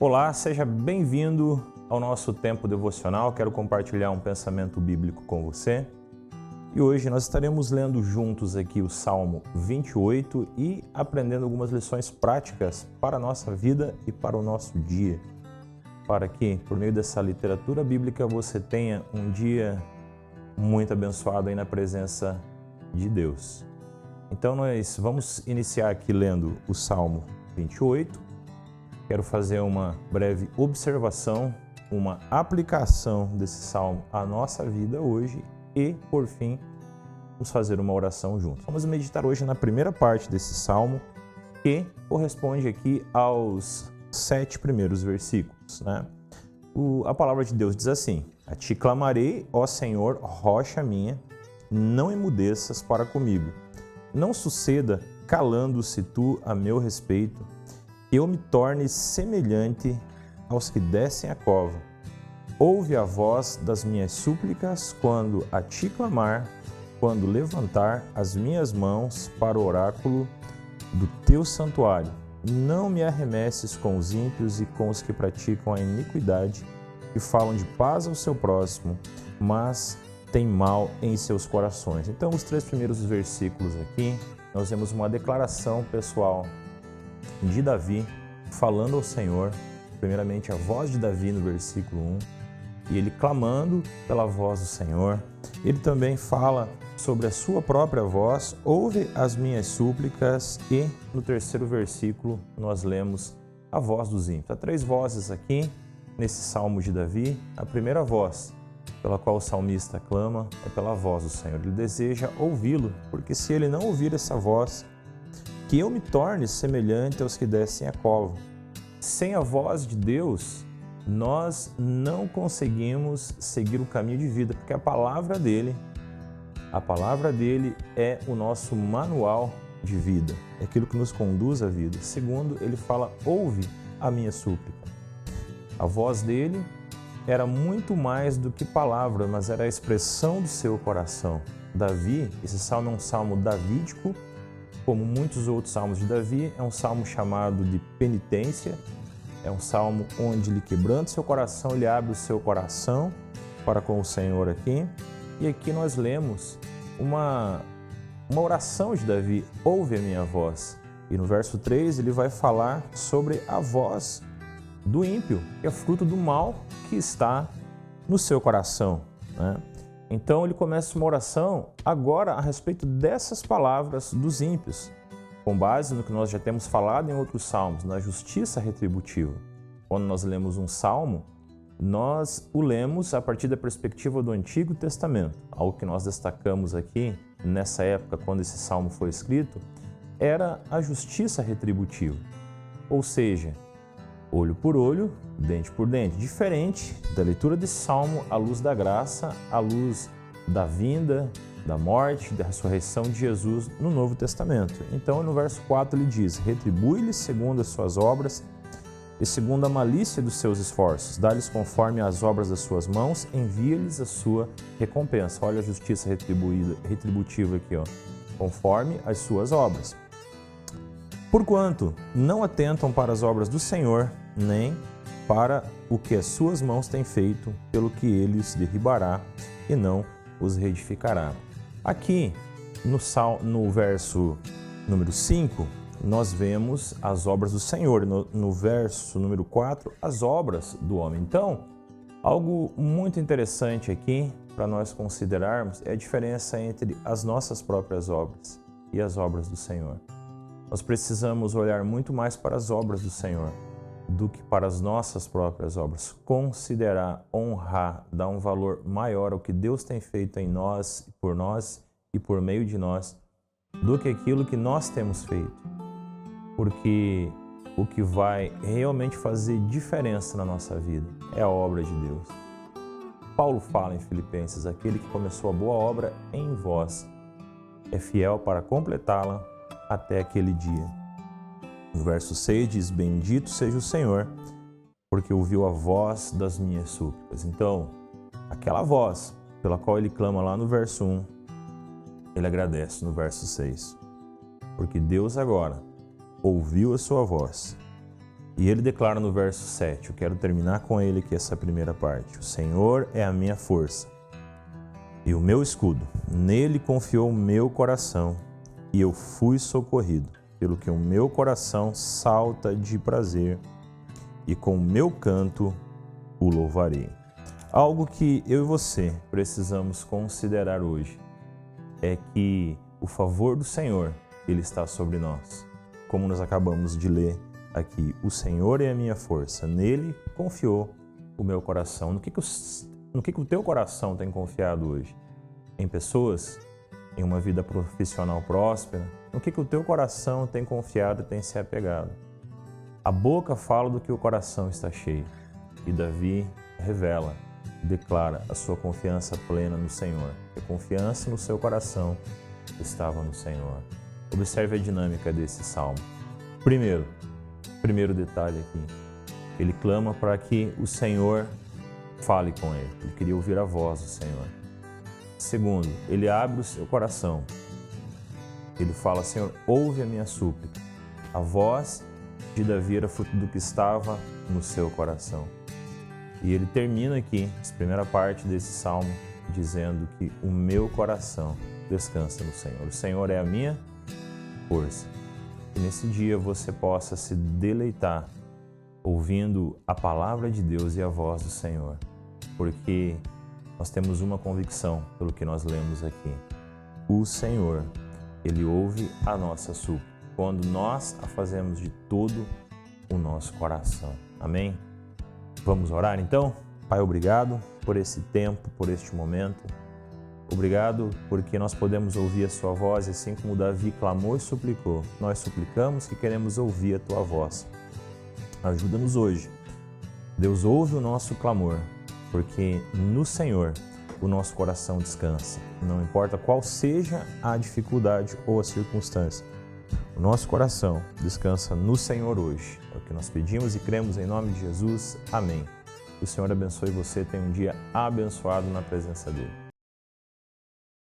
Olá, seja bem-vindo ao nosso tempo devocional. Quero compartilhar um pensamento bíblico com você. E hoje nós estaremos lendo juntos aqui o Salmo 28 e aprendendo algumas lições práticas para a nossa vida e para o nosso dia. Para que, por meio dessa literatura bíblica, você tenha um dia muito abençoado aí na presença de Deus. Então nós vamos iniciar aqui lendo o Salmo 28. Quero fazer uma breve observação, uma aplicação desse salmo à nossa vida hoje e, por fim, vamos fazer uma oração juntos. Vamos meditar hoje na primeira parte desse salmo, que corresponde aqui aos 7 primeiros versículos, né? A palavra de Deus diz assim: A ti clamarei, ó Senhor, rocha minha, não emudeças para comigo. Não suceda calando-se tu a meu respeito, eu me torne semelhante aos que descem a cova. Ouve a voz das minhas súplicas quando a ti clamar, quando levantar as minhas mãos para o oráculo do teu santuário. Não me arremesses com os ímpios e com os que praticam a iniquidade, que falam de paz ao seu próximo, mas têm mal em seus corações. Então, os 3 primeiros versículos aqui, nós vemos uma declaração pessoal de Davi, falando ao Senhor, primeiramente a voz de Davi no versículo 1, e ele clamando pela voz do Senhor. Ele também fala sobre a sua própria voz, ouve as minhas súplicas, e no 3º versículo nós lemos a voz dos ímpios. Há 3 vozes aqui nesse salmo de Davi. A primeira voz pela qual o salmista clama é pela voz do Senhor. Ele deseja ouvi-lo, porque se ele não ouvir essa voz, que eu me torne semelhante aos que descem a cova. Sem a voz de Deus, nós não conseguimos seguir o caminho de vida, porque a palavra dele é o nosso manual de vida, é aquilo que nos conduz à vida. Segundo, ele fala, ouve a minha súplica. A voz dele era muito mais do que palavra, mas era a expressão do seu coração. Davi, esse salmo é um salmo davídico, como muitos outros salmos de Davi, é um salmo chamado de penitência, é um salmo onde ele quebranta seu coração, ele abre o seu coração para com o Senhor aqui. E aqui nós lemos uma oração de Davi, ouve a minha voz. E no verso 3 ele vai falar sobre a voz do ímpio, que é fruto do mal que está no seu coração, né? Então ele começa uma oração agora a respeito dessas palavras dos ímpios, com base no que nós já temos falado em outros salmos, na justiça retributiva. Quando nós lemos um salmo, nós o lemos a partir da perspectiva do Antigo Testamento. Algo que nós destacamos aqui, nessa época, quando esse salmo foi escrito, era a justiça retributiva. Ou seja, olho por olho, dente por dente. Diferente da leitura desse salmo à luz da graça, à luz da vinda, da morte, da ressurreição de Jesus no Novo Testamento. Então, no verso 4 ele diz, retribui-lhes segundo as suas obras e segundo a malícia dos seus esforços. Dá-lhes conforme as obras das suas mãos, envia-lhes a sua recompensa. Olha a justiça retributiva aqui, ó. Conforme as suas obras. Porquanto não atentam para as obras do Senhor, nem para o que as suas mãos têm feito, pelo que ele os derribará e não os reedificará. Aqui, no verso número 5, nós vemos as obras do Senhor. No verso número 4, as obras do homem. Então, algo muito interessante aqui para nós considerarmos é a diferença entre as nossas próprias obras e as obras do Senhor. Nós precisamos olhar muito mais para as obras do Senhor do que para as nossas próprias obras. Considerar, honrar, dar um valor maior ao que Deus tem feito em nós e por meio de nós, do que aquilo que nós temos feito. Porque o que vai realmente fazer diferença na nossa vida é a obra de Deus. Paulo fala em Filipenses, aquele que começou a boa obra em vós é fiel para completá-la até aquele dia. No verso 6 diz, bendito seja o Senhor, porque ouviu a voz das minhas súplicas. Então, aquela voz pela qual ele clama lá no verso 1, ele agradece no verso 6. Porque Deus agora ouviu a sua voz E ele declara no verso 7, eu quero terminar com ele aqui essa primeira parte. O Senhor é a minha força e o meu escudo. Nele confiou o meu coração e eu fui socorrido, pelo que o meu coração salta de prazer e com o meu canto o louvarei. Algo que eu e você precisamos considerar hoje é que o favor do Senhor, ele está sobre nós. Como nós acabamos de ler aqui, o Senhor é a minha força, nele confiou o meu coração. No que o teu coração tem confiado hoje? Em pessoas? Em uma vida profissional próspera? No que o teu coração tem confiado e tem se apegado? A boca fala do que o coração está cheio. E Davi revela, declara a sua confiança plena no Senhor. A confiança no seu coração estava no Senhor. Observe a dinâmica desse salmo. Primeiro detalhe aqui, ele clama para que o Senhor fale com ele. Ele queria ouvir a voz do Senhor. Segundo, ele abre o seu coração. Ele fala, Senhor, ouve a minha súplica. A voz de Davi era fruto do que estava no seu coração. E ele termina aqui, essa primeira parte desse salmo, dizendo que o meu coração descansa no Senhor. O Senhor é a minha força. Que nesse dia você possa se deleitar ouvindo a palavra de Deus e a voz do Senhor, porque nós temos uma convicção pelo que nós lemos aqui. O Senhor, ele ouve a nossa súplica quando nós a fazemos de todo o nosso coração. Amém? Vamos orar então? Pai, obrigado por esse tempo, por este momento. Obrigado porque nós podemos ouvir a sua voz, assim como Davi clamou e suplicou. Nós suplicamos que queremos ouvir a tua voz. Ajuda-nos hoje. Deus ouve o nosso clamor, porque no Senhor o nosso coração descansa. Não importa qual seja a dificuldade ou a circunstância, o nosso coração descansa no Senhor hoje. É o que nós pedimos e cremos em nome de Jesus. Amém. Que o Senhor abençoe você, tenha um dia abençoado na presença dEle.